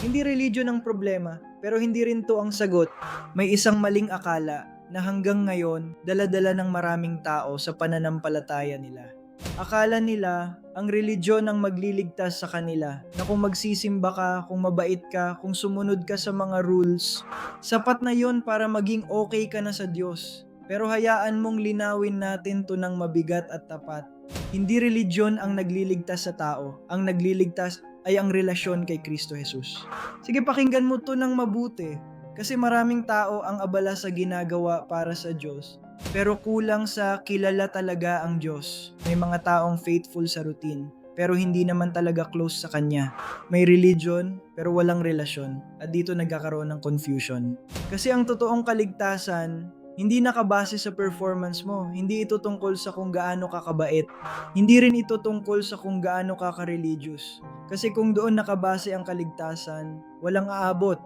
Hindi religion ang problema, pero hindi rin 'to ang sagot. May isang maling akala na hanggang ngayon dala-dala ng maraming tao sa pananampalataya nila. Akala nila ang religiyon ang magliligtas sa kanila, na kung magsisimba ka, kung mabait ka, kung sumunod ka sa mga rules, sapat na yon para maging okay ka na sa Diyos. Pero hayaan mong linawin natin 'to ng mabigat at tapat. Hindi religiyon ang nagliligtas sa tao, ang nagliligtas ay ang relasyon kay Kristo Jesus. Sige, pakinggan mo 'to ng mabuti. Kasi maraming tao ang abala sa ginagawa para sa Diyos, pero kulang sa kilala talaga ang Diyos. May mga taong faithful sa routine, pero hindi naman talaga close sa Kanya. May religion, pero walang relasyon. At dito nagkakaroon ng confusion. Kasi ang totoong kaligtasan, hindi nakabase sa performance mo. Hindi ito tungkol sa kung gaano ka kabait. Hindi rin ito tungkol sa kung gaano ka ka-religious. Kasi kung doon nakabase ang kaligtasan, walang aabot.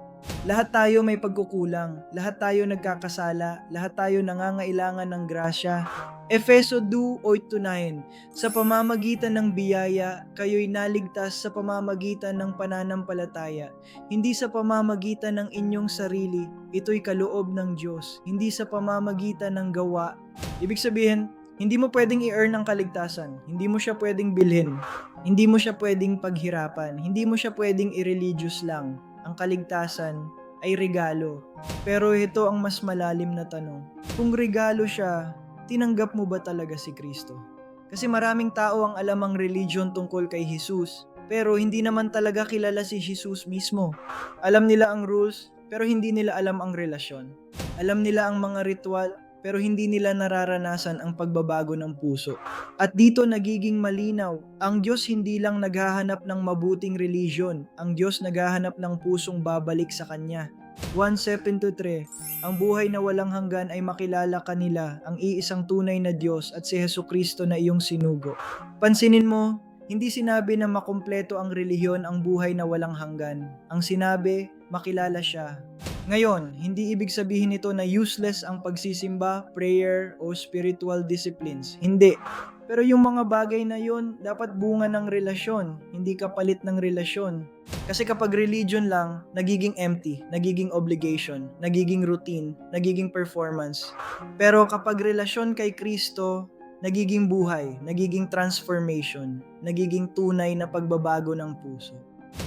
Lahat tayo may pagkukulang, lahat tayo nagkakasala, lahat tayo nangangailangan ng grasya. Efeso 2:8-9, sa pamamagitan ng biyaya, kayo'y naligtas sa pamamagitan ng pananampalataya, hindi sa pamamagitan ng inyong sarili, ito'y kaloob ng Diyos, hindi sa pamamagitan ng gawa. Ibig sabihin, hindi mo pwedeng i-earn ang kaligtasan, hindi mo siya pwedeng bilhin, hindi mo siya pwedeng paghirapan, hindi mo siya pwedeng i-religious lang. Ang kaligtasan ay regalo. Pero ito ang mas malalim na tanong. Kung regalo siya, tinanggap mo ba talaga si Kristo? Kasi maraming tao ang alam ang religion tungkol kay Jesus, pero hindi naman talaga kilala si Jesus mismo. Alam nila ang rules, pero hindi nila alam ang relasyon. Alam nila ang mga ritual, pero hindi nila nararanasan ang pagbabago ng puso. At dito nagiging malinaw, ang Diyos hindi lang naghahanap ng mabuting religion, ang Diyos naghahanap ng pusong babalik sa Kanya. 1:7-3, ang buhay na walang hanggan ay makilala kanila, ang iisang tunay na Diyos at si Hesukristo na iyong sinugo. Pansinin mo, hindi sinabi na makumpleto ang relihiyon ang buhay na walang hanggan. Ang sinabi, makilala siya. Ngayon, hindi ibig sabihin nito na useless ang pagsisimba, prayer, o spiritual disciplines. Hindi. Pero yung mga bagay na yun, dapat bunga ng relasyon, hindi kapalit ng relasyon. Kasi kapag religion lang, nagiging empty, nagiging obligation, nagiging routine, nagiging performance. Pero kapag relasyon kay Kristo, nagiging buhay, nagiging transformation, nagiging tunay na pagbabago ng puso.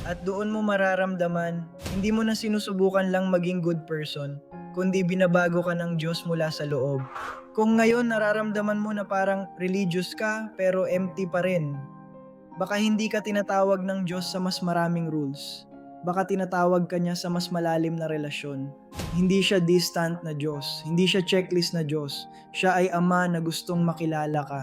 At doon mo mararamdaman, hindi mo na sinusubukan lang maging good person, kundi binabago ka ng Diyos mula sa loob. Kung ngayon nararamdaman mo na parang religious ka pero empty pa rin, baka hindi ka tinatawag ng Diyos sa mas maraming rules. Baka tinatawag ka niya sa mas malalim na relasyon. Hindi siya distant na Diyos, hindi siya checklist na Diyos. Siya ay Ama na gustong makilala ka.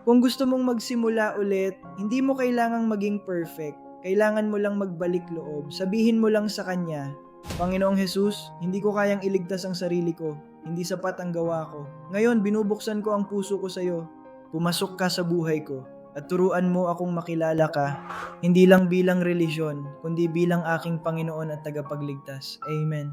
Kung gusto mong magsimula ulit, hindi mo kailangang maging perfect. Kailangan mo lang magbalik loob. Sabihin mo lang sa Kanya, Panginoong Jesus, hindi ko kayang iligtas ang sarili ko. Hindi sapat ang gawa ko. Ngayon, binubuksan ko ang puso ko sa iyo. Pumasok ka sa buhay ko at turuan mo akong makilala ka, hindi lang bilang relihiyon, kundi bilang aking Panginoon at tagapagligtas. Amen.